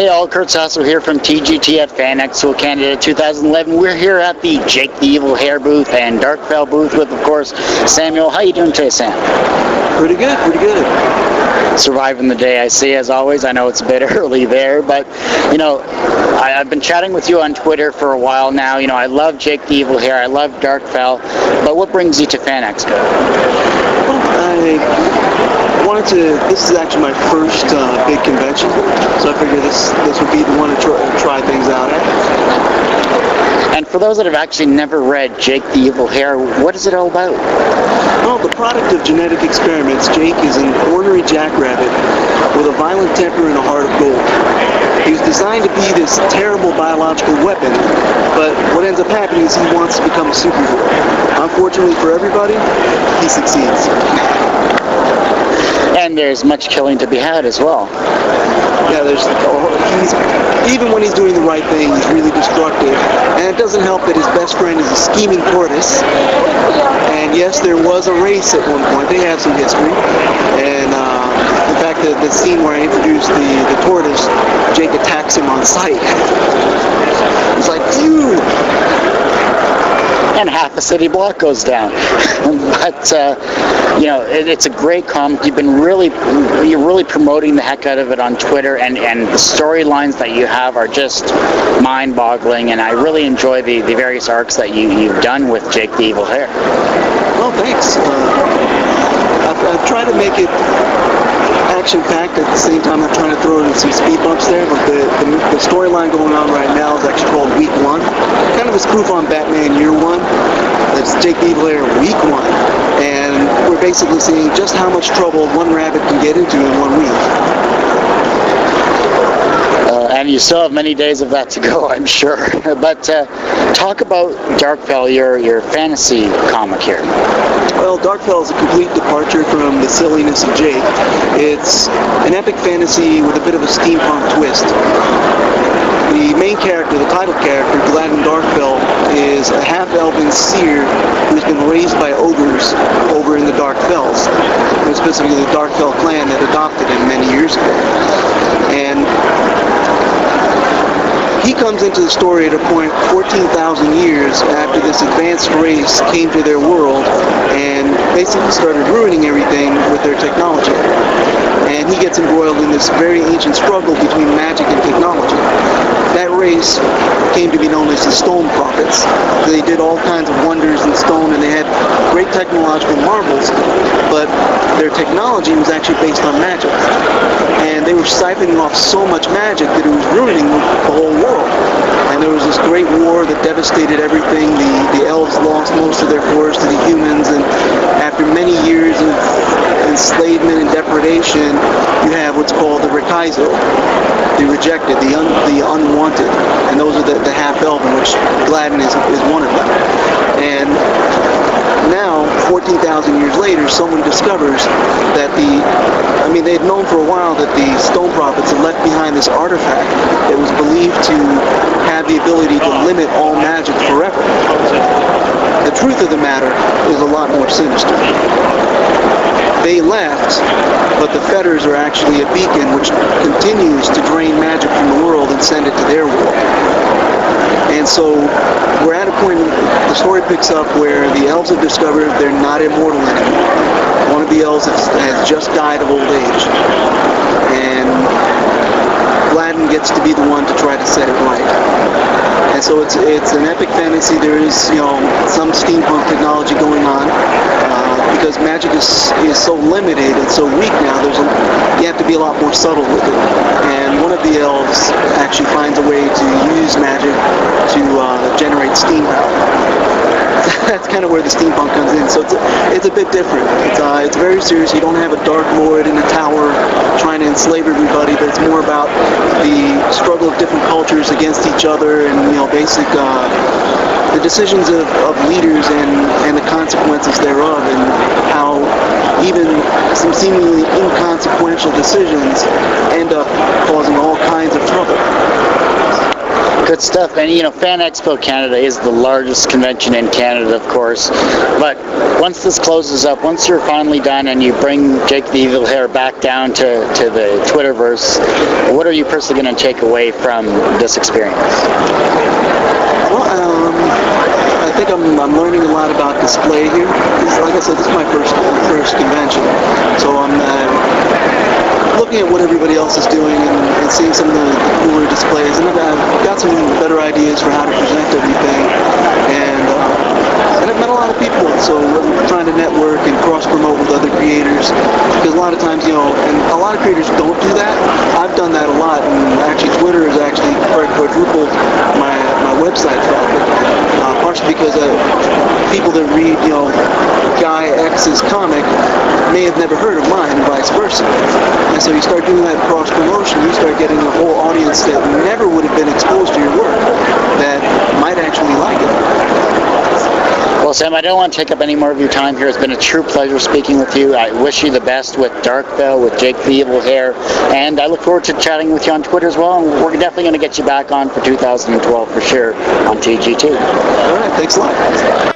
Hey all, Kurt Sasso here from TGT at Fan Expo Canada 2011. We're here at the Jake the Evil Hare booth and Darkfell booth with, of course, Samuel. How you doing today, Sam? Pretty good, pretty good. Surviving the day, I see, as always. I know it's a bit early there, but, you know, I've been chatting with you on Twitter for a while now. You know, I love Jake the Evil Hare, I love Darkfell, but what brings you to Fan Expo? Well, I wanted to, this is actually my first big convention, so I figured this would be the one to try things out at. And for those that have actually never read Jake the Evil Hare, what is it all about? Well, the product of genetic experiments, Jake is an ornery jackrabbit with a violent temper and a heart of gold. He was designed to be this terrible biological weapon, but what ends up happening is he wants to become a superhero. Unfortunately for everybody, he succeeds. And there's much killing to be had as well. Yeah, even when he's doing the right thing, he's really destructive. And it doesn't help that his best friend is a scheming tortoise. And yes, there was a race at one point. They have some history. And in fact, the scene where I introduced the tortoise, Jake attacks him on sight. He's like, phew! And half a city block goes down. But you know, it's a great comic. You're really promoting the heck out of it on Twitter, and the storylines that you have are just mind-boggling. And I really enjoy the various arcs that you've done with Jake the Evil Hare. Well, thanks. I've tried to make it action-packed. At the same time, I'm trying to throw in some speed bumps there, but the storyline going on right now is actually called Week 1. Kind of a spoof on Batman Year 1. It's Jake the Evil Hare Week 1. And we're basically seeing just how much trouble one rabbit can get into in 1 week. And you still have many days of that to go, I'm sure. But talk about Darkfell, your fantasy comic here. Well, Darkfell is a complete departure from the silliness of Jake. It's an epic fantasy with a bit of a steampunk twist. The main character, the title character, Hare Darkfell, is a half-elven seer who's been raised by ogres over in the Darkfells, specifically the Darkfell clan that adopted him many years ago. And he comes into the story at a point 14,000 years after this advanced race came to their world and basically started ruining everything with their technology. And he gets embroiled in this very ancient struggle between magic and technology. That race came to be known as the Stone Prophets. They did all kinds of wonders in stone, and they had great technological marvels, but their technology was actually based on magic. And they were siphoning off so much magic that it was ruining the whole world. And there was this great war that devastated everything. The elves lost most of their forest to the humans, and after many years of enslavement and depredation, you have what's called the Rekaizo, the rejected, the unwanted, and those are the half-elven, which Gladden is one of them. And now, 14,000 years later, someone discovers that they had known for a while that the Stone Prophets had left behind this artifact that was believed to have the ability to limit all magic forever. The truth of the matter is a lot more sinister. They left, but the fetters are actually a beacon which continues to drain magic from the world and send it to their world. And so we're at a point, the story picks up where the elves have discovered they're not immortal anymore. One of the elves has just died of old age. And Gladden gets to be the one to try to set it right. And so it's an epic fantasy. There is, some steampunk technology going on. Because magic is so limited and so weak now, you have to be a lot more subtle with it. And one of the elves actually finds a way to use magic to generate steam power. That's kind of where the steampunk comes in. So it's a bit different. It's very serious. You don't have a dark lord in a tower trying to enslave everybody, but it's more about the struggle of different cultures against each other, and basic the decisions of leaders and the consequences thereof, and how even some seemingly inconsequential decisions end up causing all kinds of trouble. Good stuff. And, Fan Expo Canada is the largest convention in Canada, of course. But once this closes up, once you're finally done and you bring Jake the Evil Hare back down to the Twitterverse, what are you personally going to take away from this experience? Well, I think I'm learning a lot about display here. Like I said, this is my first convention, so I'm looking at what everybody else is doing and seeing some of the cooler displays, and I've got some better ideas for how to present everything, and I've met a lot of people, so I'm trying to network and cross-promote with other creators, because a lot of times, and a lot of creators don't do that. I've done that a lot, and actually Twitter has actually quadrupled my website traffic, partially because people that read, Guy X's comic may have never heard of mine, and vice versa. And so you start doing that cross-promotion, you start getting a whole audience that never would have been exposed to your work that might actually like it. Well, Sam, I don't want to take up any more of your time here. It's been a true pleasure speaking with you. I wish you the best with Darkfell, with Jake the Evil Hare, and I look forward to chatting with you on Twitter as well. And we're definitely going to get you back on for 2012 for sure on TGT. All right, thanks a lot.